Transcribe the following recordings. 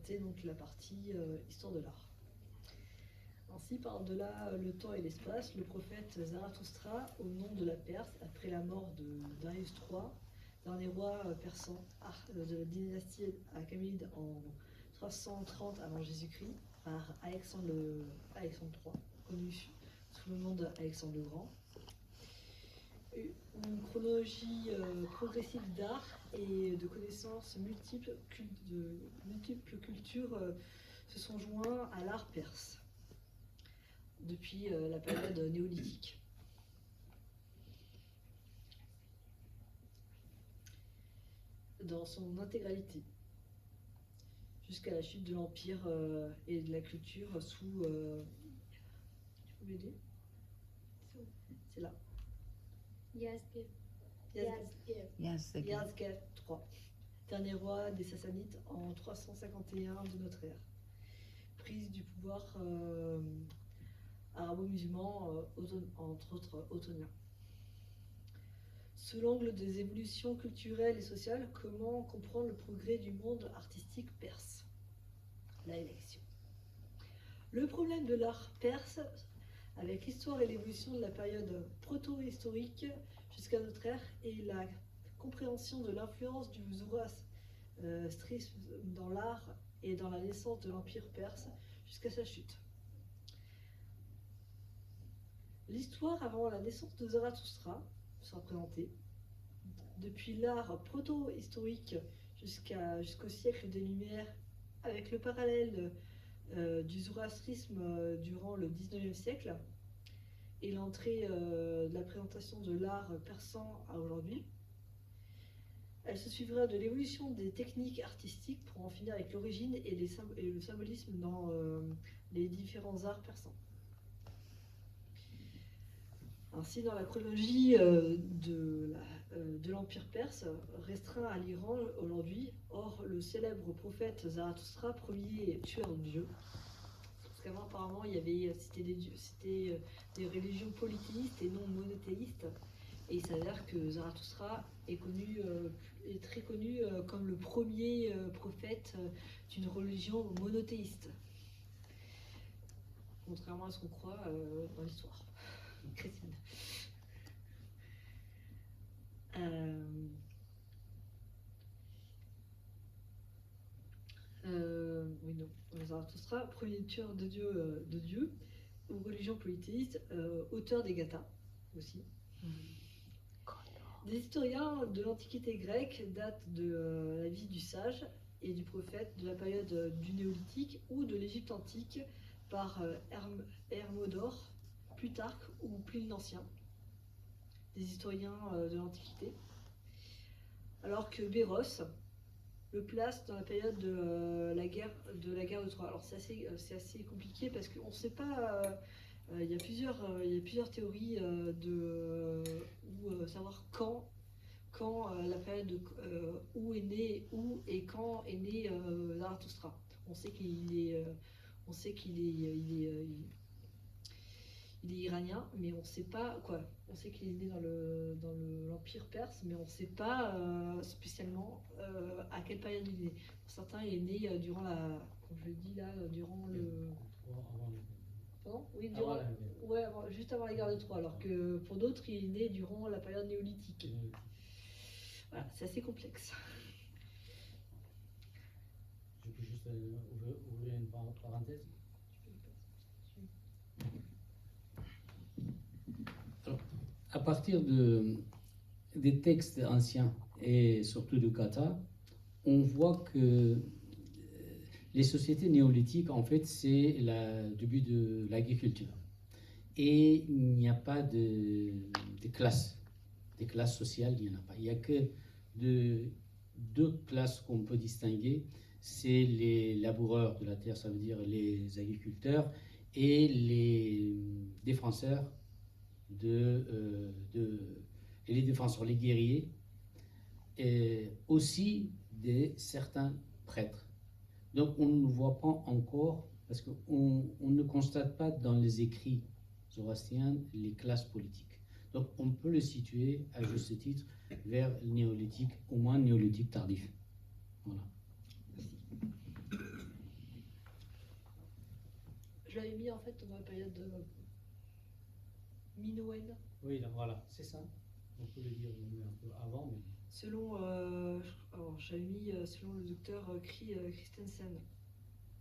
c'était donc la partie histoire de l'art. Ainsi, par-delà le temps et l'espace, le prophète Zarathustra, au nom de la Perse, après la mort de Darius III, dernier roi persan de la dynastie achéménide en 330 avant Jésus-Christ, par Alexandre III, connu sous le nom d'Alexandre le Grand. Une chronologie progressive d'art et de connaissances de multiples cultures se sont joints à l'art perse depuis la période néolithique. Dans son intégralité, jusqu'à la chute de l'Empire et de la culture sous... Tu peux m'aider? C'est là. Yazghiel III, dernier roi des Sassanides en 351 de notre ère. Prise du pouvoir arabo-musulman, entre autres ottoniens. Sous l'angle des évolutions culturelles et sociales, comment comprendre le progrès du monde artistique perse? La élection. Le problème de l'art perse, avec l'histoire et l'évolution de la période proto-historique jusqu'à notre ère, et la compréhension de l'influence du zoroastrisme dans l'art et dans la naissance de l'Empire perse jusqu'à sa chute. L'histoire avant la naissance de Zarathustra sera présentée. Depuis l'art proto-historique jusqu'au siècle des Lumières, avec le parallèle du zoroastrisme durant le XIXe siècle et l'entrée de la présentation de l'art persan à aujourd'hui. Elle se suivra de l'évolution des techniques artistiques pour en finir avec l'origine et le symbolisme dans les différents arts persans. Ainsi, dans la chronologie de l'Empire perse, restreint à l'Iran aujourd'hui, or le célèbre prophète Zarathustra, premier tueur de Dieu, parce qu'avant apparemment c'était des religions polythéistes et non monothéistes, et il s'avère que Zarathustra est très connu comme le premier prophète d'une religion monothéiste, contrairement à ce qu'on croit dans l'histoire chrétienne. Oui, non. Zarathustra, premier tueur de Dieu, ou religion polythéiste, auteur des Gathas aussi. Des historiens de l'Antiquité grecque datent de la vie du sage et du prophète de la période du Néolithique ou de l'Égypte antique par Hermodore, Plutarque ou Pline l'Ancien, des historiens de l'Antiquité, alors que Béros le place dans la période de la guerre de Troie. Alors c'est assez compliqué parce qu'on ne sait pas. Il y a plusieurs théories savoir quand la période où et quand est né Zarathustra. On sait qu'il est iranien, mais on ne sait pas quoi. On sait qu'il est né dans l'Empire perse, mais on ne sait pas spécialement à quelle période il est né. Pour certains, il est né durant comme je le dis là, durant le. Pardon ? Oui, juste avant la guerre de Troie, alors que pour d'autres, il est né durant la période néolithique. Voilà, c'est assez complexe. Je peux juste ouvrir une parenthèse. Alors, à partir des textes anciens et surtout du Kata, on voit que les sociétés néolithiques, en fait, c'est le début de l'agriculture. Et il n'y a pas de classes. Des classes sociales, il n'y en a pas. Il n'y a que deux classes qu'on peut distinguer. C'est les laboureurs de la terre, ça veut dire les agriculteurs, et les défenseurs les défenseurs, les guerriers, et aussi certains prêtres. Donc on ne voit pas encore, parce qu'on ne constate pas dans les écrits zoroastriens les classes politiques. Donc on peut le situer à juste titre vers le néolithique, au moins néolithique tardif. Voilà. l'avais mis en fait dans la période de Minoenne. Oui, là, voilà, c'est ça. On peut le dire un peu avant, mais Selon, alors j'avais mis selon le docteur Christensen.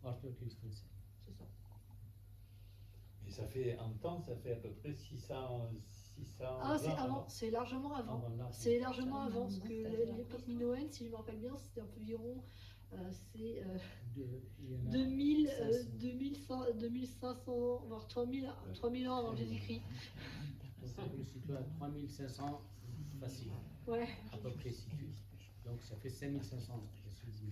Arthur Christensen. C'est ça. Et ça fait en temps, ça fait à peu près 600 Ah, c'est ans, avant, alors. c'est largement avant. Avant là, C'est largement Ah, avant, non, parce que ça fait l'époque Minoenne, si je me rappelle bien, c'était environ c'est il y en a 2000, 500. 2500, voire 3000 ans avant Jésus-Christ. Donc on le situe à 3500 facile, Ouais. à peu près situé. Donc ça fait 5500 ans, je suis dit.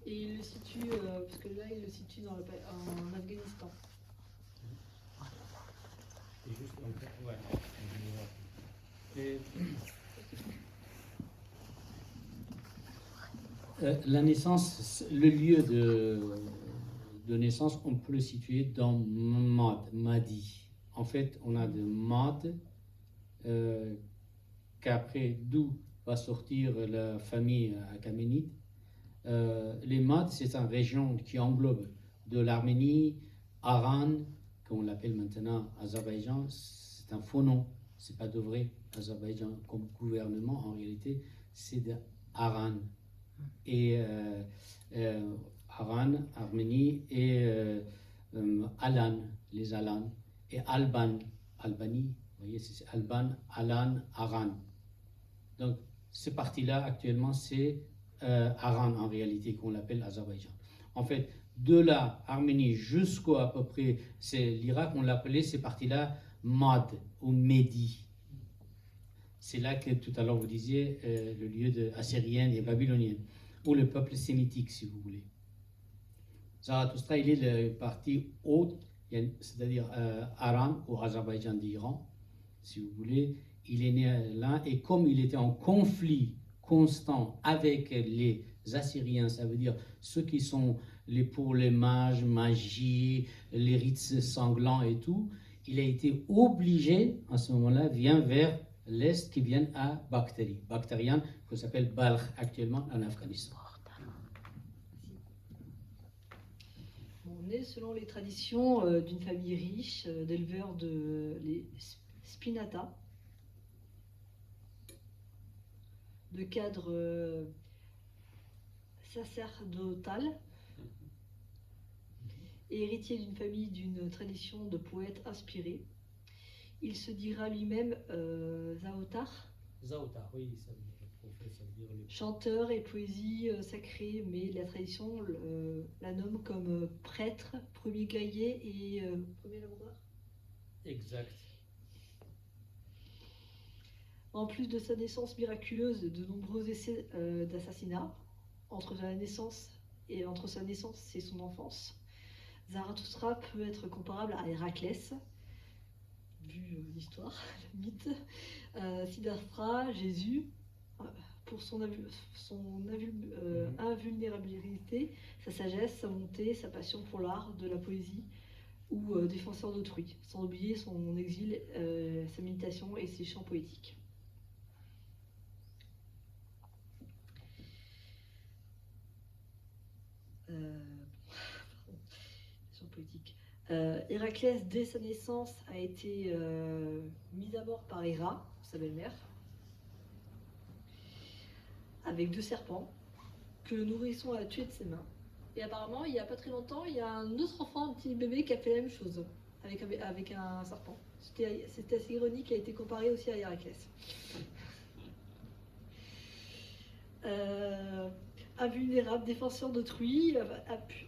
Et il le situe, parce que là, il le situe en Afghanistan. Et juste en fait, ouais. Et, la naissance, le lieu de naissance, on peut le situer dans Madi. En fait, on a de Mad, qu'après d'où va sortir la famille achéménide. Les Mad, c'est une région qui englobe de l'Arménie, Aran, qu'on l'appelle maintenant Azerbaïdjan. C'est un faux nom, c'est pas de vrai Azerbaïdjan comme gouvernement. En réalité, c'est de Aran. Et Aran, Arménie, et Alan, les Alan, et Albanie, vous voyez, c'est Alban, Alan, Aran. Donc, cette partie-là, actuellement, c'est Aran, en réalité, qu'on l'appelle Azerbaïdjan. En fait, de la Arménie jusqu'à peu près, c'est l'Irak, on l'appelait ces parties-là Mad ou Médi. C'est là que tout à l'heure vous disiez le lieu de assyrien et babylonien, ou le peuple sémitique, si vous voulez. Zarathustra, il est la partie haute, c'est-à-dire Aran ou Azerbaïdjan d'Iran, si vous voulez. Il est né là, et comme il était en conflit constant avec les Assyriens, ça veut dire ceux qui sont pour les mages, magie, les rites sanglants et tout, il a été obligé, à ce moment-là, vient vers l'Est qui vient à Bactrie, Bactriane, que s'appelle Balkh actuellement en Afghanistan. On est selon les traditions d'une famille riche, d'éleveurs de les Spinata, de cadre sacerdotal, et héritier d'une famille d'une tradition de poètes inspirés. Il se dira lui-même Zaotar, Zaotar, oui, ça veut dire le prophète, ça veut dire le... chanteur et poésie sacrée, mais la tradition la nomme comme prêtre, premier guerrier et premier laboureur. Exact. En plus de sa naissance miraculeuse, de nombreux essais d'assassinat entre sa naissance et son enfance. Zarathustra peut être comparable à Héraclès, vu l'histoire, le mythe. Siddhartha, Jésus, pour son invulnérabilité, sa sagesse, sa bonté, sa passion pour l'art, de la poésie ou défenseur d'autrui, sans oublier son exil, sa méditation et ses chants poétiques. Poétique. Héraclès, dès sa naissance, a été mis à mort par Héra, sa belle-mère, avec 2 serpents que le nourrisson a tués de ses mains. Et apparemment, il n'y a pas très longtemps, il y a un autre enfant, un petit bébé, qui a fait la même chose avec un serpent. C'était assez ironique, il a été comparé aussi à Héraclès. Invulnérable, défenseur d'autrui,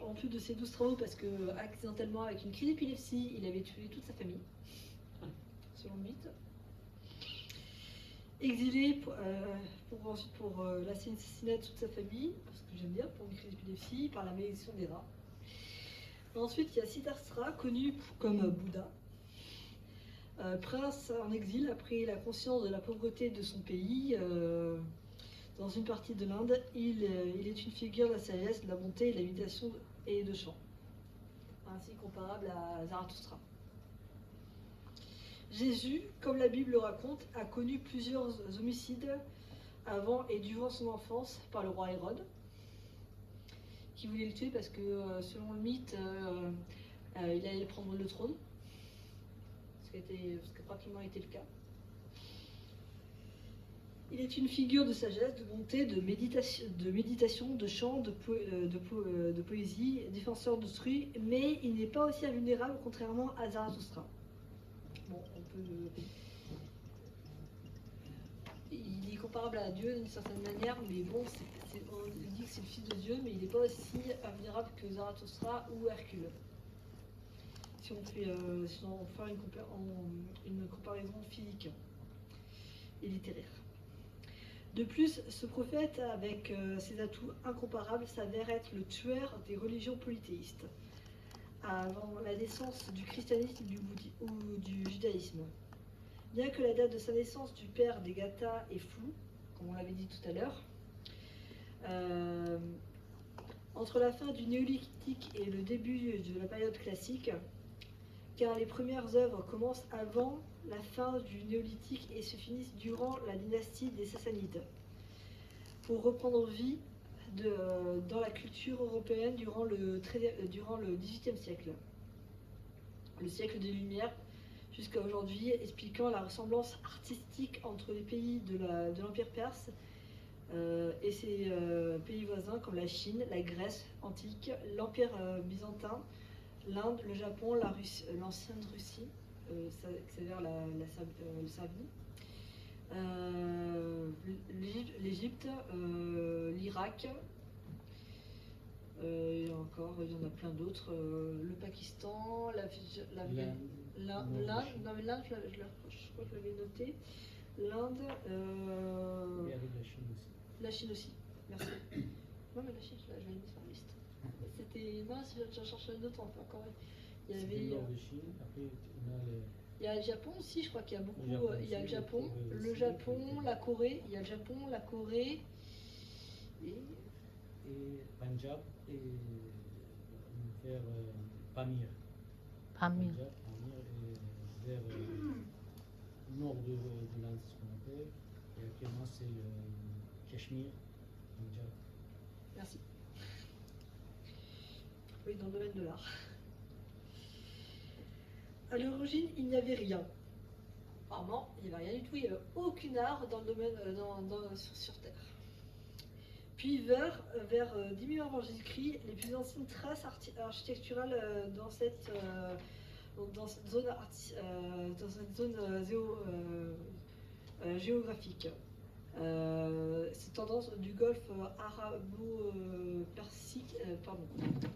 en plus de ses 12 travaux, parce que accidentellement, avec une crise d'épilepsie, il avait tué toute sa famille, selon le mythe. Exilé pour l'assassinat de toute sa famille, parce que j'aime bien, pour une crise d'épilepsie, par la malédiction des rats. Ensuite, il y a Siddhartha, connu comme Bouddha, prince en exil après la conscience de la pauvreté de son pays. Dans une partie de l'Inde, il est une figure de la sagesse, de la bonté, de la méditation et de chant, ainsi comparable à Zarathustra. Jésus, comme la Bible le raconte, a connu plusieurs homicides avant et durant son enfance par le roi Hérode, qui voulait le tuer parce que, selon le mythe, il allait prendre le trône, ce qui a pratiquement été le cas. Il est une figure de sagesse, de bonté, de méditation, de chant, de poésie, défenseur d'autrui, mais il n'est pas aussi invulnérable, contrairement à Zarathustra. Bon, il est comparable à Dieu d'une certaine manière, mais bon, on dit que c'est le fils de Dieu, mais il n'est pas aussi invulnérable que Zarathustra ou Hercule. Si on fait une comparaison physique et littéraire. De plus, ce prophète, avec ses atouts incomparables, s'avère être le tueur des religions polythéistes, avant la naissance du christianisme ou du judaïsme. Bien que la date de sa naissance du père des Gathas est floue, comme on l'avait dit tout à l'heure, entre la fin du néolithique et le début de la période classique, car les premières œuvres commencent avant la fin du néolithique et se finissent durant la dynastie des Sassanides, pour reprendre vie dans la culture européenne durant le XVIIIe siècle, le siècle des Lumières, jusqu'à aujourd'hui, expliquant la ressemblance artistique entre les pays de l'Empire perse et ses pays voisins comme la Chine, la Grèce antique, l'Empire byzantin, l'Inde, le Japon, l'ancienne Russie, c'est-à-dire le Serbie, l'Égypte, l'Irak, il y en a plein d'autres, le Pakistan, l'Inde, je crois que je l'avais noté, l'Inde, la Chine aussi, merci. Non mais la Chine, je l'avais mis sur la liste. J'en cherchais d'autres encore. Il y avait. Il y a le Japon aussi, je crois qu'il y a beaucoup. Il y a le Japon, la Corée, il y a le Japon, la Corée et Punjab et vers Pamir. Pamir. Punjab, Pamir et vers nord de l'Inde, ce qu'on appelle. Et actuellement, c'est le Cachemire, Punjab. Merci. Oui, dans le domaine de l'art. À l'origine, il n'y avait rien. Vraiment, il n'y avait rien du tout. Il n'y avait aucun art dans le domaine sur Terre. Puis vers 10 000 avant Jésus-Christ, les plus anciennes traces architecturales dans cette zone géographique. Cette tendance du golfe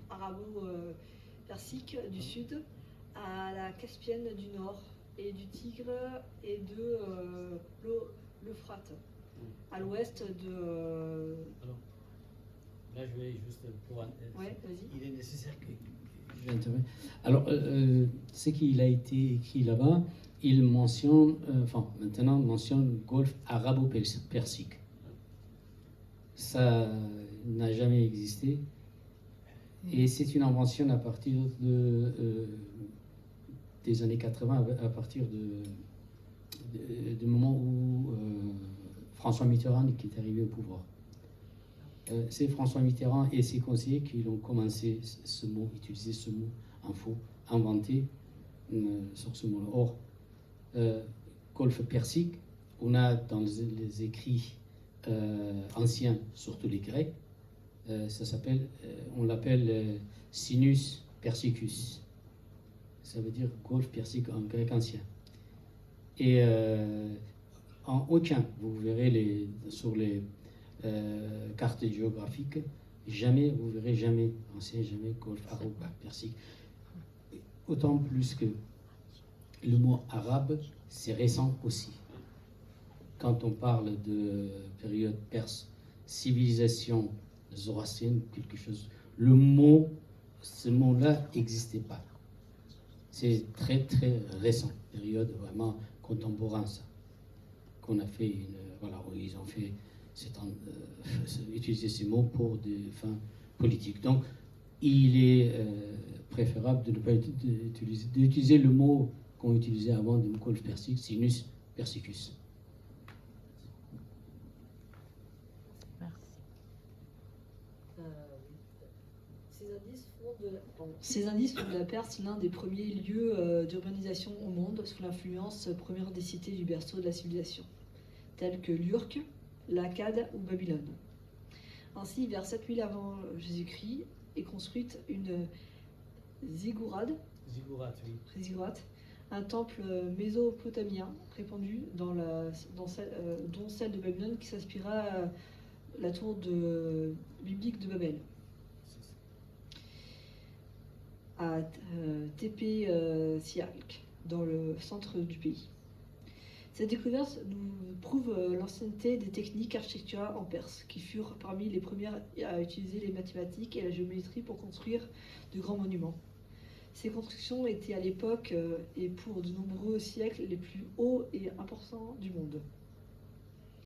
arabo-persique du sud à la Caspienne du nord et du Tigre et de l'Euphrate à l'ouest de. Alors, là, je vais juste pour. Ouais, vas-y. Il est nécessaire que. Alors, ce qu'il a été écrit là-bas, il mentionne, maintenant mentionne golfe arabo-persique. Ça n'a jamais existé. Et c'est une invention à partir des années 80, à partir du moment où François Mitterrand qui est arrivé au pouvoir. C'est François Mitterrand et ses conseillers qui ont commencé utiliser ce mot info, inventé sur ce mot-là. Or, golfe persique, on a dans les écrits anciens, surtout les Grecs, ça s'appelle, on l'appelle Sinus persicus. Ça veut dire golfe persique en grec ancien. Et en aucun, vous verrez sur les cartes géographiques, vous verrez jamais golfe arabo-persique. Autant plus que le mot arabe, c'est récent aussi. Quand on parle de période perse, civilisation zoroastrienne, quelque chose, ce mot-là n'existait pas. C'est très très récent, période vraiment contemporaine, ça. Qu'on a fait où ils ont fait utiliser ces mots pour des fins politiques. Donc, il est préférable de ne pas d'utiliser le mot qu'on utilisait avant de golfe persique, sinus persicus. Ces indices font de la Perse l'un des premiers lieux d'urbanisation au monde sous l'influence première des cités du berceau de la civilisation, telles que l'Urk, l'Akkad ou Babylone. Ainsi, vers 7000 avant Jésus-Christ est construite une ziggourate, Ziggourate, oui. un temple mésopotamien répandu dont celle de Babylone qui s'inspira la tour biblique de Babel. C'est ça. À Tepe-Sialk, dans le centre du pays. Cette découverte nous prouve l'ancienneté des techniques architecturales en Perse, qui furent parmi les premières à utiliser les mathématiques et la géométrie pour construire de grands monuments. Ces constructions étaient à l'époque et pour de nombreux siècles les plus hauts et importants du monde.